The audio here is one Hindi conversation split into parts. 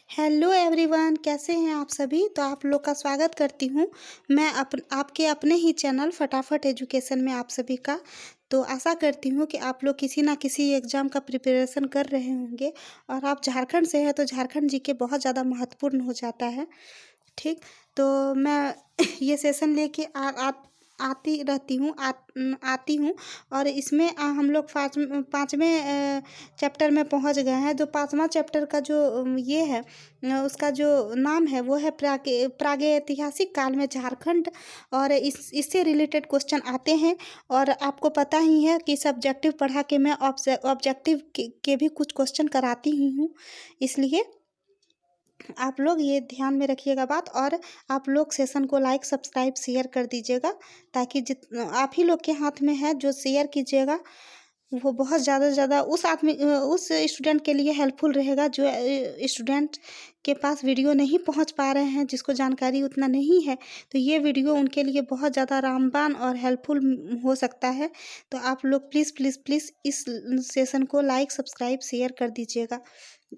हेलो एवरीवन, कैसे हैं आप सभी। तो आप लोग का स्वागत करती हूँ मैं आपके अपने ही चैनल फटाफट एजुकेशन में आप सभी का। तो आशा करती हूँ कि आप लोग किसी ना किसी एग्ज़ाम का प्रिपरेशन कर रहे होंगे और आप झारखंड से हैं तो झारखंड जीके बहुत ज़्यादा महत्वपूर्ण हो जाता है। ठीक। तो मैं ये सेशन लेके आती रहती हूँ आती हूँ। और इसमें हम लोग पाँचवें चैप्टर में पहुँच गए हैं। जो पाँचवा चैप्टर का जो ये है, उसका जो नाम है वो है प्रागैतिहासिक काल में झारखंड। और इससे रिलेटेड क्वेश्चन आते हैं। और आपको पता ही है कि सब्जेक्टिव पढ़ा के मैं ऑब्जेक्टिव के भी कुछ क्वेश्चन कराती ही हूँ। इसलिए आप लोग ये ध्यान में रखिएगा बात। और आप लोग सेशन को लाइक सब्सक्राइब शेयर कर दीजिएगा, ताकि आप ही लोग के हाथ में है। जो शेयर कीजिएगा वो बहुत ज़्यादा से ज़्यादा उस स्टूडेंट के लिए हेल्पफुल रहेगा जो स्टूडेंट के पास वीडियो नहीं पहुंच पा रहे हैं, जिसको जानकारी उतना नहीं है। तो ये वीडियो उनके लिए बहुत ज़्यादा रामबान और हेल्पफुल हो सकता है। तो आप लोग प्लीज़ प्लीज़ प्लीज़ इस सेशन को लाइक सब्सक्राइब शेयर कर दीजिएगा,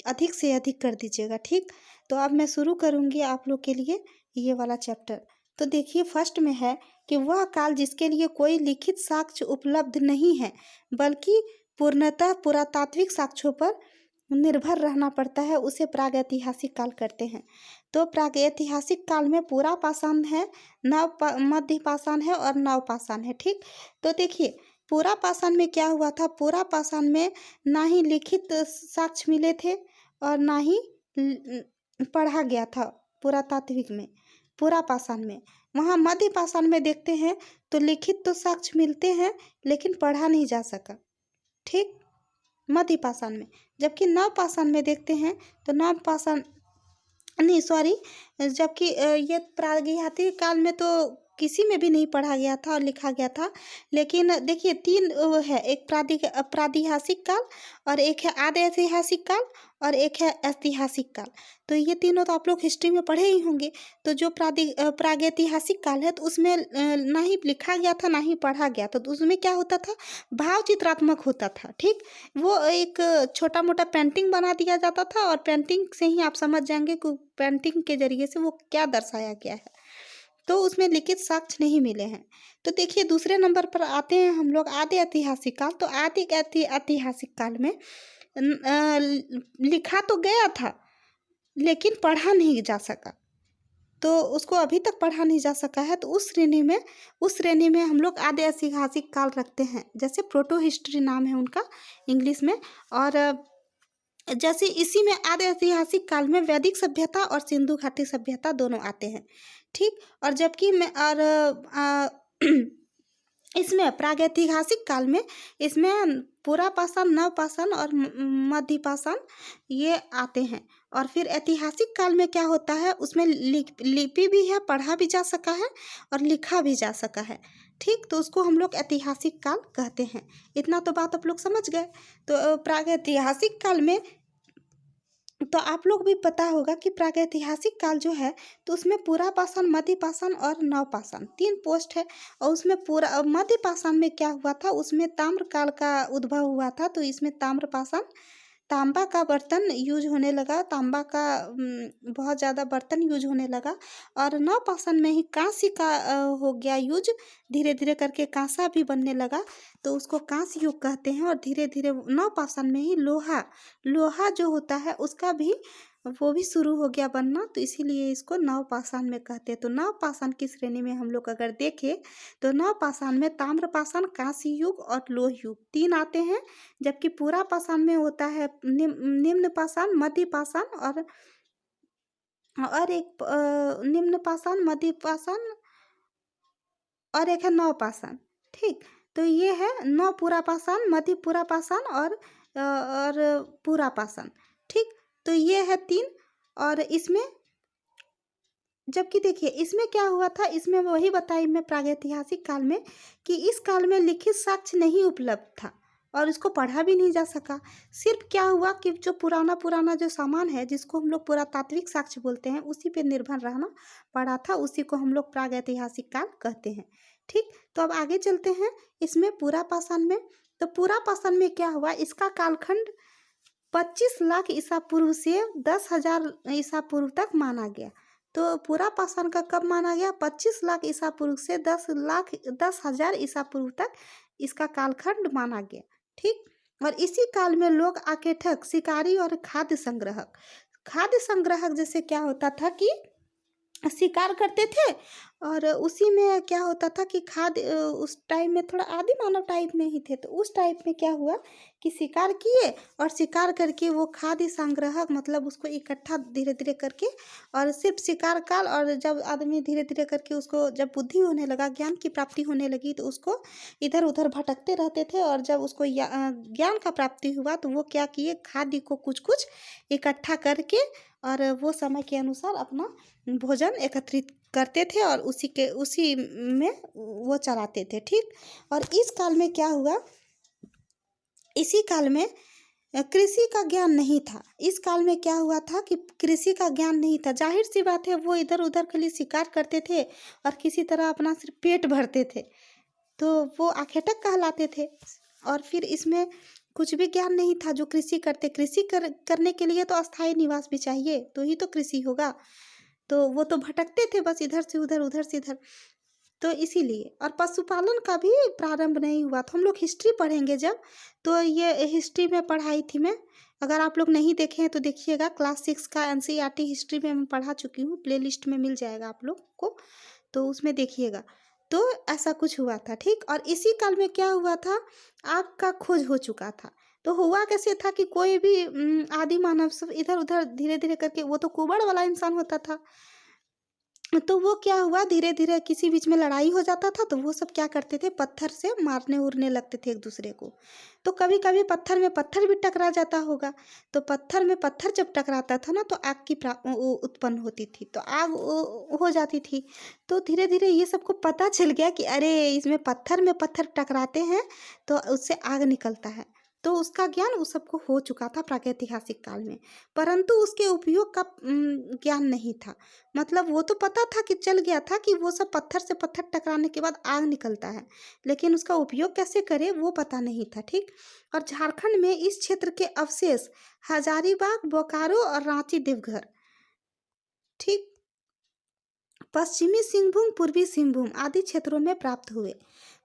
अधिक से अधिक कर दीजिएगा। ठीक। तो अब मैं शुरू करूँगी आप लोग के लिए ये वाला चैप्टर। तो देखिए, फर्स्ट में है कि वह काल जिसके लिए कोई लिखित साक्ष्य उपलब्ध नहीं है, बल्कि पूर्णतः पुरातात्विक साक्ष्यों पर निर्भर रहना पड़ता है, उसे प्रागैतिहासिक काल कहते हैं। तो प्रागैतिहासिक काल में पूरा पाषाण है, मध्य पाषाण है और नवपाषाण है। ठीक। तो देखिए, पूरा पाषाण में क्या हुआ था। पूरा पाषाण में ना ही लिखित साक्ष्य मिले थे और ना ही पढ़ा गया था पुरातात्विक में, पूरा पाषाण में। वहाँ मध्य पाषाण में देखते हैं तो लिखित तो साक्ष्य मिलते हैं, लेकिन पढ़ा नहीं जा सका। ठीक। मध्य पाषाण में। जबकि नव पाषाण में देखते हैं तो नव पाषाण नहीं, सॉरी, जबकि ये प्रागैतिहासिक काल में तो किसी में भी नहीं पढ़ा गया था और लिखा गया था। लेकिन देखिए, तीन है, एक प्रागैतिहासिक काल, और एक है आद्य ऐतिहासिक काल, और एक है ऐतिहासिक काल। तो ये तीनों तो आप लोग हिस्ट्री में पढ़े ही होंगे। तो जो प्रागैतिहासिक काल है तो उसमें ना ही लिखा गया था ना ही पढ़ा गया था। तो उसमें क्या होता था, भाव चित्रात्मक होता था। ठीक। वो एक छोटा मोटा पेंटिंग बना दिया जाता था और पेंटिंग से ही आप समझ जाएंगे कि पेंटिंग के जरिए से वो क्या दर्शाया गया है। तो उसमें लिखित साक्ष्य नहीं मिले हैं। तो देखिए, दूसरे नंबर पर आते हैं हम लोग आद्य ऐतिहासिक काल। तो आद्य ऐतिहासिक काल में लिखा तो गया था, लेकिन पढ़ा नहीं जा सका। तो उसको अभी तक पढ़ा नहीं जा सका है। तो उस श्रेणी में हम लोग आद्य ऐतिहासिक काल रखते हैं। जैसे प्रोटो हिस्ट्री नाम है उनका इंग्लिश में। और जैसे इसी में आद्य ऐतिहासिक काल में वैदिक सभ्यता और सिंधु घाटी सभ्यता दोनों आते हैं। ठीक। और जबकि मैं और इसमें प्रागैतिहासिक काल में इसमें पूरा पाषाण, नव पाषाण और मध्य पाषाण ये आते हैं। और फिर ऐतिहासिक काल में क्या होता है, उसमें लिपि भी है, पढ़ा भी जा सका है और लिखा भी जा सका है। ठीक। तो उसको हम लोग ऐतिहासिक काल कहते हैं। इतना तो बात आप लोग समझ गए। तो प्रागैतिहासिक काल में तो आप लोग भी पता होगा कि प्रागैतिहासिक काल जो है तो उसमें पूरा पाषाण, मध्य पाषाण और नव पाषाण तीन पोस्ट है। और उसमें पूरा मध्य पाषाण में क्या हुआ था, उसमें ताम्र काल का उद्भव हुआ था। तो इसमें ताम्र पाषाण, तांबा का बर्तन यूज होने लगा, तांबा का बहुत ज़्यादा बर्तन यूज होने लगा। और नव पाषाण में ही कांस्य का हो गया यूज, धीरे धीरे करके कांसा भी बनने लगा। तो उसको कांस्य युग कहते हैं। और धीरे धीरे नव पाषाण में ही लोहा जो होता है उसका भी वो भी शुरू हो गया बनना। तो इसीलिए इसको नव पाषाण में कहते हैं। तो नव पाषाण की श्रेणी में हम लोग अगर देखें तो नव पाषाण में ताम्र पाषाण, कांस्य युग और लोह युग तीन आते हैं। जबकि पूरा पाषाण में होता है निम्न पाषाण, मध्य पाषाण और एक निम्न पाषाण, मध्य पाषाण और एक है नव पाषाण। ठीक। तो ये है नौ पूरा पाषाण, मध्य पूरा पाषाण और पूरा पाषाण। ठीक। तो ये है तीन। और इसमें जबकि देखिए, इसमें क्या हुआ था, इसमें वही बताई मैं प्रागैतिहासिक काल में कि इस काल में लिखित साक्ष्य नहीं उपलब्ध था और इसको पढ़ा भी नहीं जा सका। सिर्फ क्या हुआ कि जो पुराना जो सामान है, जिसको हम लोग पुरातात्विक साक्ष्य बोलते हैं, उसी पे निर्भर रहना पड़ा था। उसी को हम लोग प्रागैतिहासिक काल कहते हैं। ठीक। तो अब आगे चलते हैं इसमें पूरा पाषाण में। तो पूरा पाषाण में क्या हुआ, इसका कालखंड 25 लाख ईसा पूर्व से 10,000 ईसा पूर्व तक माना गया। तो पूरा पाषाण का कब माना गया? 25 लाख ईसा पूर्व से 10,000 ईसा पूर्व तक इसका कालखंड माना गया। ठीक। और इसी काल में लोग आकेठक, शिकारी और खाद्य संग्रहक जैसे क्या होता था कि शिकार करते थे, और उसी में क्या होता था कि उस टाइम में थोड़ा आदि मानव टाइप में ही थे। तो उस टाइप में क्या हुआ कि शिकार किए, और शिकार करके वो खाद्य संग्रहक मतलब उसको इकट्ठा धीरे धीरे करके, और सिर्फ शिकार काल, और जब आदमी धीरे धीरे करके उसको जब बुद्धि होने लगा, ज्ञान की प्राप्ति होने लगी, तो उसको इधर उधर भटकते रहते थे। और जब उसको ज्ञान का प्राप्ति हुआ तो वो क्या किए, खाद्य को कुछ कुछ इकट्ठा करके और वो समय के अनुसार अपना भोजन एकत्रित करते थे और उसी में वो चलाते थे। ठीक। और इस काल में क्या हुआ, इसी काल में कृषि का ज्ञान नहीं था। इस काल में क्या हुआ था कि कृषि का ज्ञान नहीं था। जाहिर सी बात है, वो इधर उधर खाली शिकार करते थे और किसी तरह अपना सिर्फ पेट भरते थे, तो वो आखेटक कहलाते थे। और फिर इसमें कुछ भी ज्ञान नहीं था जो कृषि करते। करने के लिए तो अस्थायी निवास भी चाहिए, तो ही तो कृषि होगा। तो वो तो भटकते थे बस, इधर से उधर उधर से इधर। तो इसीलिए, और पशुपालन का भी प्रारंभ नहीं हुआ। तो हम लोग हिस्ट्री पढ़ेंगे जब, तो ये हिस्ट्री में पढ़ाई थी मैं। अगर आप लोग नहीं देखे हैं तो देखिएगा, क्लास 6 का एनसीईआरटी हिस्ट्री में मैं पढ़ा चुकी हूँ, प्लेलिस्ट में मिल जाएगा आप लोग को, तो उसमें देखिएगा। तो ऐसा कुछ हुआ था। ठीक। और इसी काल में क्या हुआ था, आग का खोज हो चुका था। तो हुआ कैसे था कि कोई भी आदि मानव सब इधर उधर धीरे धीरे करके, वो तो कुबड़ वाला इंसान होता था, तो वो क्या हुआ, धीरे धीरे किसी बीच में लड़ाई हो जाता था तो वो सब क्या करते थे, पत्थर से मारने उड़ने लगते थे एक दूसरे को। तो कभी कभी पत्थर में पत्थर भी टकरा जाता होगा, तो पत्थर में पत्थर जब टकराता था ना, तो आग की उत्पन्न होती थी, तो आग हो जाती थी। तो धीरे धीरे ये सबको पता चल गया कि अरे इसमें पत्थर में पत्थर टकराते हैं तो उससे आग निकलता है। तो उसका ज्ञान उस सबको हो चुका था प्रागैतिहासिक काल में, परंतु उसके उपयोग का ज्ञान नहीं था। मतलब वो तो पता था कि चल गया था कि वो सब पत्थर से पत्थर टकराने के बाद आग निकलता है, लेकिन उसका उपयोग कैसे करें वो पता नहीं था। ठीक। और झारखंड में इस क्षेत्र के अवशेष हजारीबाग, बोकारो और रांची देवघर, ठीक, पश्चिमी सिंहभूम, पूर्वी सिंहभूम आदि क्षेत्रों में प्राप्त हुए।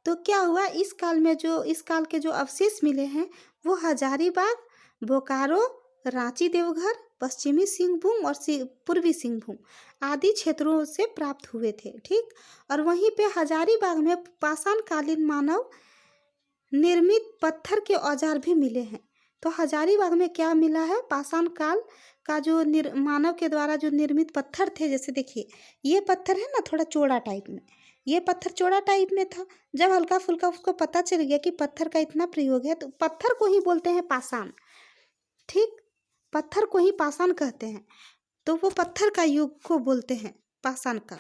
तो क्या हुआ, इस काल के जो अवशेष मिले हैं वो हजारीबाग, बोकारो, रांची देवघर, पश्चिमी सिंहभूम और पूर्वी सिंहभूम आदि क्षेत्रों से प्राप्त हुए थे। ठीक। और वहीं पे हजारीबाग में पाषाण कालीन मानव निर्मित पत्थर के औजार भी मिले हैं। तो हजारीबाग में क्या मिला है, पाषाण काल का जो मानव के द्वारा जो निर्मित पत्थर थे। जैसे देखिए, ये पत्थर है ना थोड़ा चौड़ा टाइप में, ये पत्थर चौड़ा टाइप में था। जब हल्का फुल्का उसको पता चल गया कि पत्थर का इतना प्रयोग है, तो पत्थर को ही बोलते हैं पाषाण। ठीक। पत्थर को ही पाषाण कहते हैं, तो वो पत्थर का युग को बोलते हैं पाषाण का।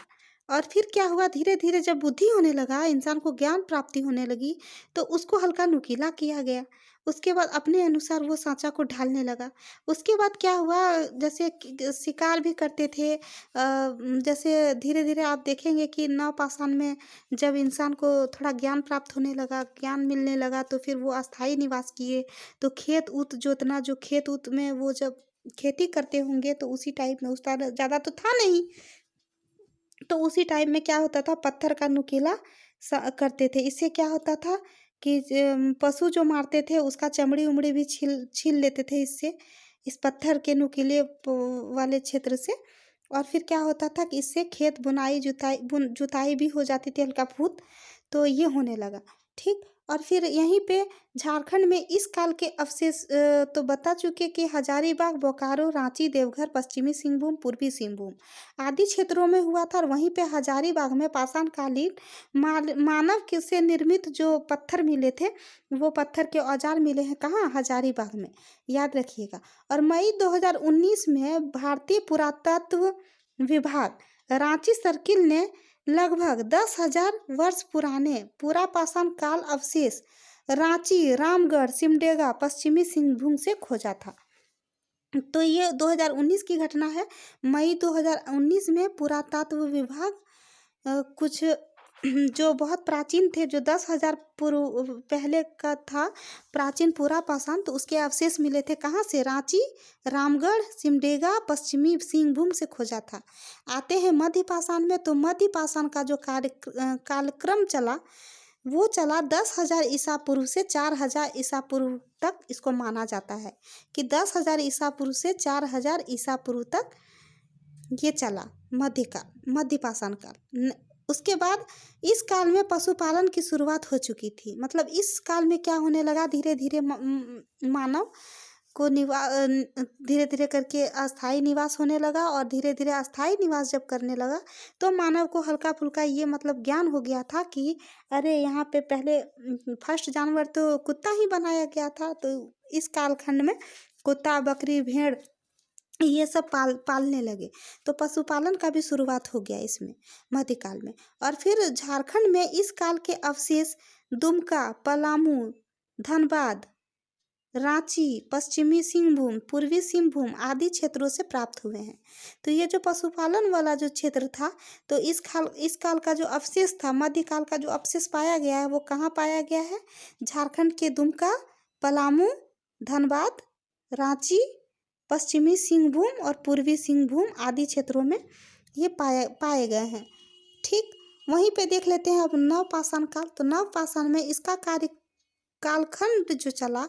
और फिर क्या हुआ, धीरे धीरे जब बुद्धि होने लगा, इंसान को ज्ञान प्राप्ति होने लगी, तो उसको हल्का नुकीला किया गया। उसके बाद अपने अनुसार वो सांचा को ढालने लगा। उसके बाद क्या हुआ, जैसे शिकार भी करते थे। जैसे धीरे धीरे आप देखेंगे कि नवपाषाण में जब इंसान को थोड़ा ज्ञान प्राप्त होने लगा, ज्ञान मिलने लगा, तो फिर वो अस्थायी निवास किए। तो खेत उत जोतना, जो खेत उत में वो जब खेती करते होंगे, तो उसी टाइप में, उस तरह ज़्यादा तो था नहीं, तो उसी टाइम में क्या होता था, पत्थर का नुकीला करते थे। इससे क्या होता था कि पशु जो मारते थे उसका चमड़ी उमड़ी भी छील छील लेते थे इससे, इस पत्थर के नुकीले वाले क्षेत्र से। और फिर क्या होता था कि इससे खेत बुनाई जुताई भी हो जाती थी हल्का फूट। तो ये होने लगा। ठीक। और फिर यहीं पे झारखंड में इस काल के अवशेष तो बता चुके कि हजारीबाग, बोकारो, रांची, देवघर, पश्चिमी सिंहभूम, पूर्वी सिंहभूम आदि क्षेत्रों में हुआ था। और वहीं पे हजारीबाग में पाषाण कालीन मानव से निर्मित जो पत्थर मिले थे, वो पत्थर के औजार मिले हैं कहाँ, हजारीबाग में, याद रखिएगा। और मई 2019 में भारतीय पुरातत्व विभाग रांची सर्किल ने लगभग 10,000 वर्ष पुराने पूरा पाषाण काल अवशेष रांची, रामगढ़, सिमडेगा, पश्चिमी सिंहभूम से खोजा था। तो ये 2019 की घटना है। मई 2019 में पुरातत्व विभाग कुछ जो बहुत प्राचीन थे, जो 10,000 पूर्व पहले का था प्राचीन पूरा पाषाण, तो उसके अवशेष मिले थे कहाँ से? रांची, रामगढ़, सिमडेगा, पश्चिमी सिंहभूम से खोजा था। आते हैं मध्य पाषाण में, तो मध्य पाषाण का जो कालक्रम चला, वो चला 10,000 ईसा पूर्व से 4,000 ईसा पूर्व तक इसको माना जाता है कि 10,000 ईसा पूर्व से 4,000 ईसा पूर्व तक ये चला मध्य पाषाण काल। उसके बाद इस काल में पशुपालन की शुरुआत हो चुकी थी। मतलब इस काल में क्या होने लगा, धीरे धीरे मानव को धीरे धीरे करके अस्थाई निवास होने लगा, और धीरे धीरे अस्थाई निवास जब करने लगा तो मानव को हल्का फुल्का ये मतलब ज्ञान हो गया था कि अरे यहाँ पे पहले फर्स्ट जानवर तो कुत्ता ही बनाया गया था। तो इस कालखंड में कुत्ता, बकरी, भेड़ ये सब पालने लगे। तो पशुपालन का भी शुरुआत हो गया इसमें मध्यकाल में। और फिर झारखंड में इस काल के अवशेष दुमका, पलामू, धनबाद, रांची, पश्चिमी सिंहभूम, पूर्वी सिंहभूम आदि क्षेत्रों से प्राप्त हुए हैं। तो ये जो पशुपालन वाला जो क्षेत्र था, तो इस काल का जो अवशेष था, मध्यकाल का जो अवशेष पाया गया है, वो कहाँ पाया गया है? झारखंड के दुमका, पलामू, धनबाद, रांची, पश्चिमी सिंहभूम और पूर्वी सिंहभूम आदि क्षेत्रों में ये पाए गए हैं। ठीक, वहीं पे देख लेते हैं अब नवपाषाण काल। तो नवपाषाण में इसका कालखंड जो चला,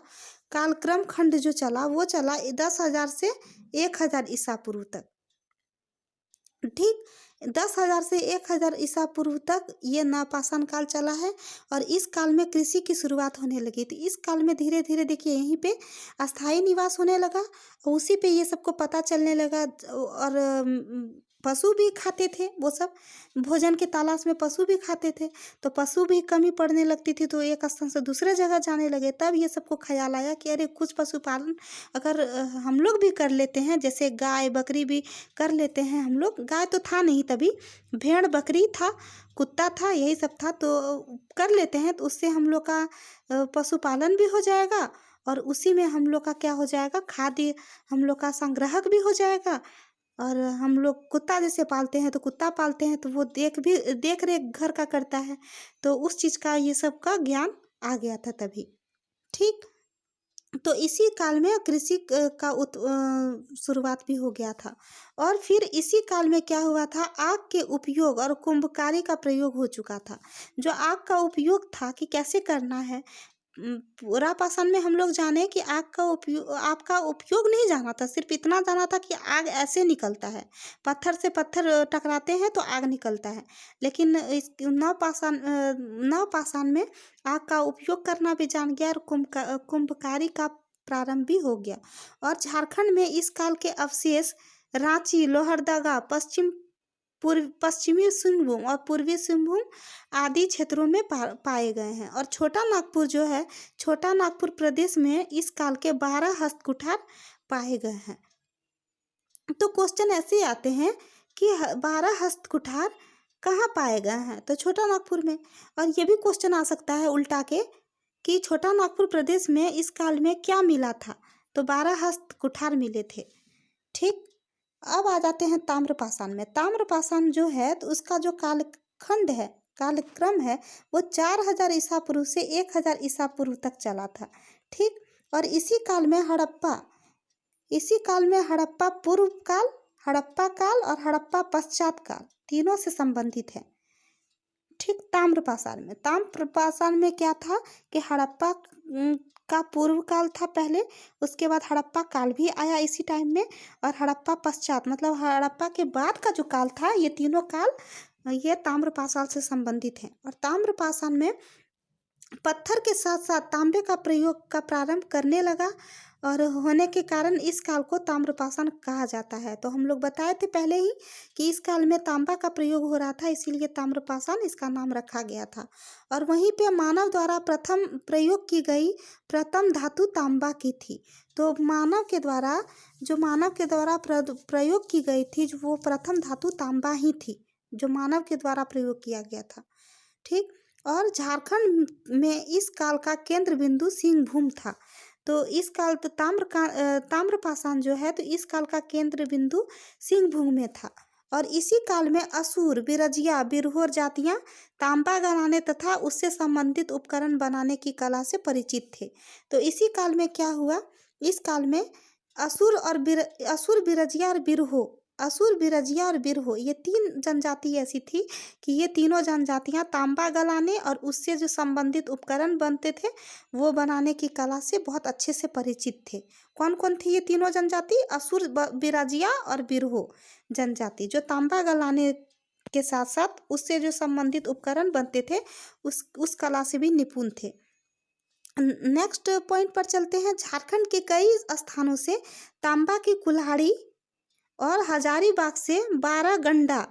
कालक्रम खंड जो चला, वो चला 10,000 से 1,000 ईसा पूर्व तक। ठीक, 10,000 से 1,000 ईसा पूर्व तक ये नवपाषाण काल चला है। और इस काल में कृषि की शुरुआत होने लगी थी। इस काल में धीरे धीरे देखिए यहीं पे अस्थाई निवास होने लगा, और उसी पे ये सबको पता चलने लगा। और पशु भी खाते थे, वो सब भोजन के तलाश में पशु भी खाते थे, तो पशु भी कमी पड़ने लगती थी, तो एक स्थान से दूसरे जगह जाने लगे। तब ये सबको ख्याल आया कि अरे कुछ पशुपालन अगर हम लोग भी कर लेते हैं, जैसे गाय बकरी भी कर लेते हैं हम लोग। गाय तो था नहीं तभी, भेड़ बकरी था, कुत्ता था, यही सब था, तो कर लेते हैं। तो उससे हम लोग का पशुपालन भी हो जाएगा, और उसी में हम लोग का क्या हो जाएगा, खाद्य हम लोग का संग्रहक भी हो जाएगा। और हम लोग कुत्ता जैसे पालते हैं, तो कुत्ता पालते हैं तो वो देख रेख घर का करता है, तो उस चीज़ का ये सब का ज्ञान आ गया था तभी। ठीक, तो इसी काल में कृषि का शुरुआत भी हो गया था। और फिर इसी काल में क्या हुआ था, आग के उपयोग और कुंभकारी का प्रयोग हो चुका था। जो आग का उपयोग था कि कैसे करना है, पूरा पाषाण में हम लोग जाने कि आग का उपयोग नहीं जाना था, सिर्फ इतना जाना था कि आग ऐसे निकलता है, पत्थर से पत्थर टकराते हैं तो आग निकलता है। लेकिन इस नवपाषाण में आग का उपयोग करना भी जान गया, और कुंभकारी का प्रारंभ भी हो गया। और झारखंड में इस काल के अवशेष रांची, लोहरदगा, पश्चिमी सिंहभूम और पूर्वी सिंहभूम आदि क्षेत्रों में पाए गए हैं। और छोटा नागपुर जो है, छोटा नागपुर प्रदेश में इस काल के 12 हस्तकुठार पाए गए हैं। तो क्वेश्चन ऐसे आते हैं कि 12 हस्तकुठार कहाँ पाए गए हैं, तो छोटा नागपुर में। और ये भी क्वेश्चन आ सकता है उल्टा के कि छोटा नागपुर प्रदेश में इस काल में क्या मिला था, तो 12 हस्तकुठार मिले थे। ठीक, अब आ जाते हैं ताम्रपाषाण में। ताम्रपाषाण जो है, तो उसका जो कालखंड है, कालक्रम है, वो 4,000 ईसा पूर्व से 1,000 ईसा पूर्व तक चला था। ठीक, और इसी काल में हड़प्पा पूर्व काल, हड़प्पा काल और हड़प्पा पश्चात काल तीनों से संबंधित है। ठीक, ताम्रपाषाण में क्या था कि हड़प्पा का पूर्व काल था पहले, उसके बाद हड़प्पा काल भी आया इसी टाइम में, और हड़प्पा पश्चात मतलब हड़प्पा के बाद का जो काल था, ये तीनों काल ये ताम्रपाषाण से संबंधित हैं। और ताम्रपाषाण में पत्थर के साथ साथ तांबे का प्रयोग का प्रारंभ करने लगा, और होने के कारण इस काल को ताम्रपाषाण कहा जाता है। तो हम लोग बताए थे पहले ही कि इस काल में तांबा का प्रयोग हो रहा था, इसीलिए ताम्रपाषाण इसका नाम रखा गया था। और वहीं पे मानव द्वारा प्रथम प्रयोग की गई प्रथम धातु तांबा की थी। तो मानव के द्वारा प्रयोग की गई थी, जो वो प्रथम धातु तांबा ही थी, जो मानव के द्वारा प्रयोग किया गया था। ठीक, और झारखंड में इस काल का केंद्र बिंदु सिंहभूम था। तो इस काल तो ताम्रपाषाण जो है, तो इस काल का केंद्र बिंदु सिंहभूम में था। और इसी काल में असुर, बिरजिया, बिरहोर जातियां तांबा गलाने तथा उससे संबंधित उपकरण बनाने की कला से परिचित थे। तो इसी काल में क्या हुआ, इस काल में असुर, बिरजिया और बिरहो, असुर, बिरजिया और बिरहो, ये तीन जनजाति ऐसी थी कि ये तीनों जनजातियां तांबा गलाने और उससे जो संबंधित उपकरण बनते थे वो बनाने की कला से बहुत अच्छे से परिचित थे। कौन कौन थी ये तीनों जनजाति? असुर, बिरजिया और बिरहो जनजाति, जो तांबा गलाने के साथ साथ उससे जो संबंधित उपकरण बनते थे उस कला से भी निपुण थे। नेक्स्ट पॉइंट पर चलते हैं। झारखंड के कई स्थानों से तांबा की कुल्हाड़ी और हजारीबाग से 12 गंडा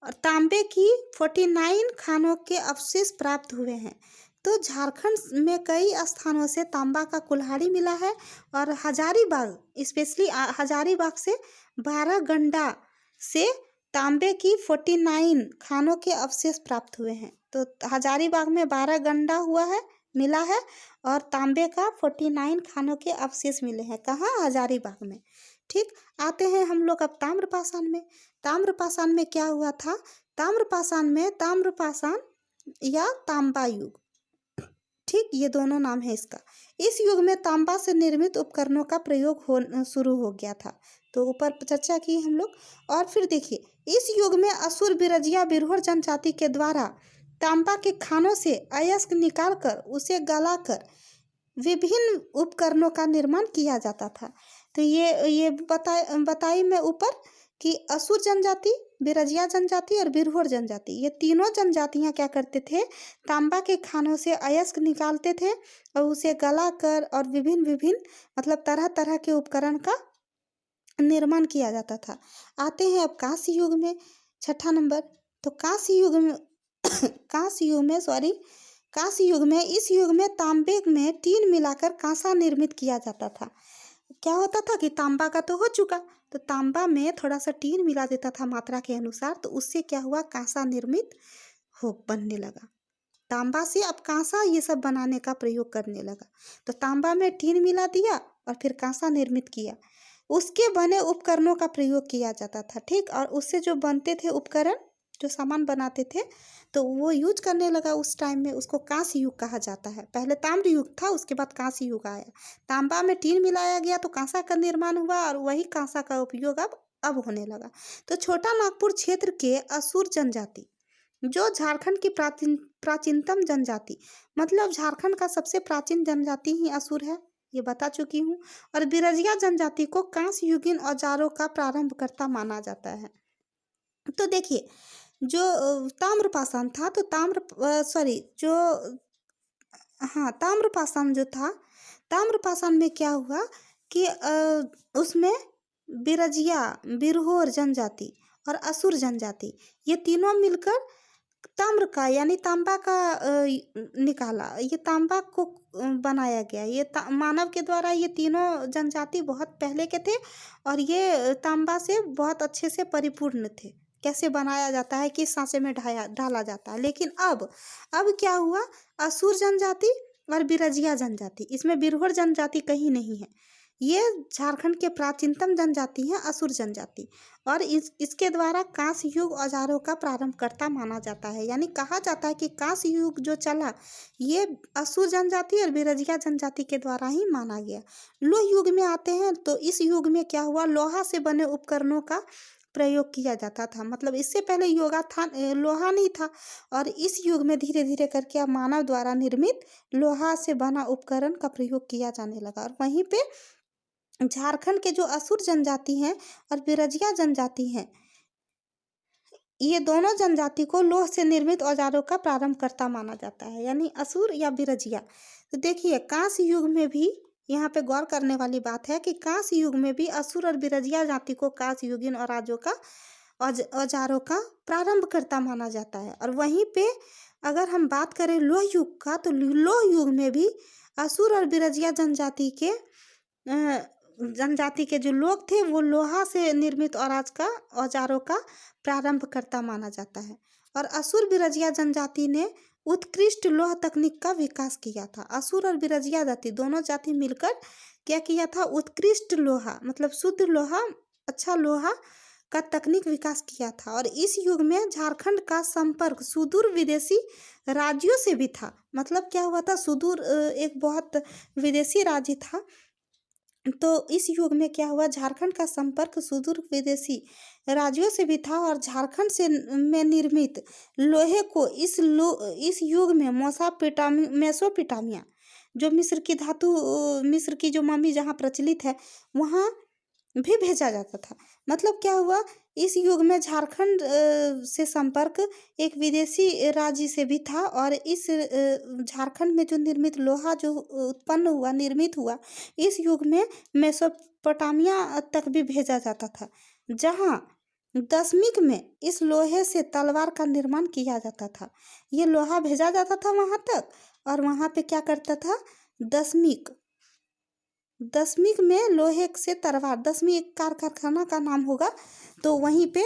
और तांबे की 49 खानों के अवशेष प्राप्त हुए हैं। तो झारखंड में कई स्थानों से तांबा का कुल्हाड़ी मिला है और हजारीबाग, स्पेशली हजारीबाग से 12 गंडा से तांबे की 49 खानों के अवशेष प्राप्त हुए हैं। तो हजारीबाग में 12 गंडा मिला है और तांबे का 49 खानों के अवशेष मिले हैं। कहाँ? हजारीबाग में। ठीक, आते हैं हम लोग अब ताम्रपाषाण में। ताम्रपाषाण में क्या हुआ था? ताम्रपाषाण या तांबा युग, ठीक, ये दोनों नाम है इसका। इस युग में तांबा से निर्मित उपकरणों का प्रयोग शुरू हो गया था। तो ऊपर चर्चा की हम लोग। और फिर देखिए, इस युग में असुर, बिरजिया, बिरहोर जनजाति के द्वारा तांबा के खानों से अयस्क निकालकर उसे गलाकर विभिन्न उपकरणों का निर्माण किया जाता था। तो ये बताई मैं ऊपर कि असुर जनजाति, बिरजिया जनजाति और बिरहोर जनजाति, ये तीनों जनजातियां क्या करते थे? तांबा के खानों से अयस्क निकालते थे और उसे गलाकर और विभिन्न मतलब तरह तरह के उपकरण का निर्माण किया जाता था। आते हैं अब कांस्य युग में, छठा नंबर। तो कांस्य युग में इस युग में तांबे में टीन मिलाकर कांसा निर्मित किया जाता था। क्या होता था कि तांबा का तो हो चुका, तो तांबा में थोड़ा सा टीन मिला देता था मात्रा के अनुसार, तो उससे क्या हुआ? कांसा निर्मित बनने लगा। तांबा से अब कांसा ये सब बनाने का प्रयोग करने लगा। तो तांबा में टीन मिला दिया और फिर कांसा निर्मित किया, उसके बने उपकरणों का प्रयोग किया जाता था। ठीक, और उससे जो बनते थे उपकरण, जो सामान बनाते थे, तो वो यूज करने लगा उस टाइम में। उसको कांस्य युग कहा जाता है। पहले ताम्र युग था, उसके बाद कांस्य युग आया। तांबा में टीन मिलाया गया तो कांसा का निर्माण हुआ और वही कांसा का उपयोग अब होने लगा। तो छोटा नागपुर क्षेत्र के असुर जनजाति, जो झारखंड की प्राचीनतम जनजाति, मतलब झारखंड का सबसे प्राचीन जनजाति ही असुर है, ये बता चुकी हूँ। और बिरजिया जनजाति को कांस्य युगीन औजारों का प्रारंभकर्ता माना जाता है। तो देखिए, जो ताम्रपाषाण था, तो ताम्रपाषाण जो था, ताम्रपाषाण में क्या हुआ कि उसमें बिरजिया, बिरहोर जनजाति और असुर जनजाति, ये तीनों मिलकर ताम्र का यानी तांबा का निकाला। ये तांबा को बनाया गया। ये मानव के द्वारा ये तीनों जनजाति बहुत पहले के थे और ये तांबा से बहुत अच्छे से परिपूर्ण थे। कैसे बनाया जाता है, किस सांचे में ढाला जाता है। लेकिन अब क्या हुआ? असुर जनजाति और बिरजिया जनजाति, इसमें बिरहोर जनजाति कहीं नहीं है। ये झारखंड के प्राचीनतम जनजाति है असुर जनजाति, और इसके द्वारा कांस्य युग औजारों का प्रारंभकर्ता माना जाता है। यानी कहा जाता है कि कांस्य युग जो चला, ये असुर जनजाति और बिरजिया जनजाति के द्वारा ही माना गया। लोह युग में आते हैं, तो इस युग में क्या हुआ? लोहा से बने उपकरणों का प्रयोग किया जाता था। मतलब इससे पहले लोहा नहीं था, और इस युग में धीरे धीरे करके अब मानव द्वारा निर्मित लोहा से बना उपकरण का प्रयोग किया जाने लगा। और वहीं पे झारखंड के जो असुर जनजाति हैं और बिरजिया जनजाति हैं, ये दोनों जनजाति को लोह से निर्मित औजारों का प्रारंभकर्ता माना जाता है, यानी असुर या बिरजिया। तो देखिए, कांस्य युग में भी यहाँ पे गौर करने वाली बात है कि कांस्य युग में भी असुर और बिरजिया जाति को कांस्य युगीन औजारों का प्रारंभकर्ता माना जाता है। और वहीं पे अगर हम बात करें लोह युग का, तो लोह युग में भी असुर और बिरजिया जनजाति के जो लोग थे, वो लोहा से निर्मित औजारों का प्रारंभकर्ता माना जाता है। और असुर बिरजिया जनजाति ने उत्कृष्ट लोह तकनीक का विकास किया था। असुर और बिरजिया जाति दोनों जाति मिलकर क्या किया था? उत्कृष्ट लोहा, मतलब शुद्ध लोहा, अच्छा लोहा का तकनीक विकास किया था और इस युग में झारखंड का संपर्क सुदूर विदेशी राज्यों से भी था। मतलब क्या हुआ था, सुदूर एक बहुत विदेशी राज्य था। तो इस युग में क्या हुआ, झारखंड का संपर्क सुदूर विदेशी राज्यों से भी था और झारखंड से में निर्मित लोहे को इस युग में मेसोपोटामिया, जो मिस्र की धातु, मिस्र की जो मम्मी जहाँ प्रचलित है वहाँ भी भेजा जाता था। मतलब क्या हुआ, इस युग में झारखंड से संपर्क एक विदेशी राज्य से भी था और इस झारखंड में जो निर्मित लोहा जो उत्पन्न हुआ, निर्मित हुआ, इस युग में मेसोपोटामिया तक भी भेजा जाता था, जहाँ दशमिक में इस लोहे से तलवार का निर्माण किया जाता था। ये लोहा भेजा जाता था वहाँ तक और वहाँ पे क्या करता था, दशमिक में लोहे से तलवार, दशमिक कारखाना का नाम होगा, तो वहीं पे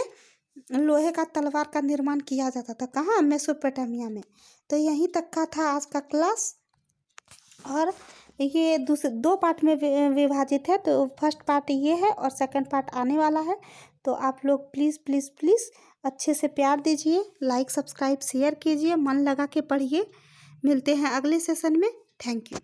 लोहे का तलवार का निर्माण किया जाता था। कहाँ, मेसोपोटामिया में। तो यहीं तक का था आज का क्लास और ये दो पार्ट में विभाजित है। तो फर्स्ट पार्ट ये है और सेकंड पार्ट आने वाला है। तो आप लोग प्लीज़ प्लीज़ प्लीज़ अच्छे से प्यार दीजिए, लाइक सब्सक्राइब शेयर कीजिए, मन लगा के पढ़िए। मिलते हैं अगले सेशन में। Thank you.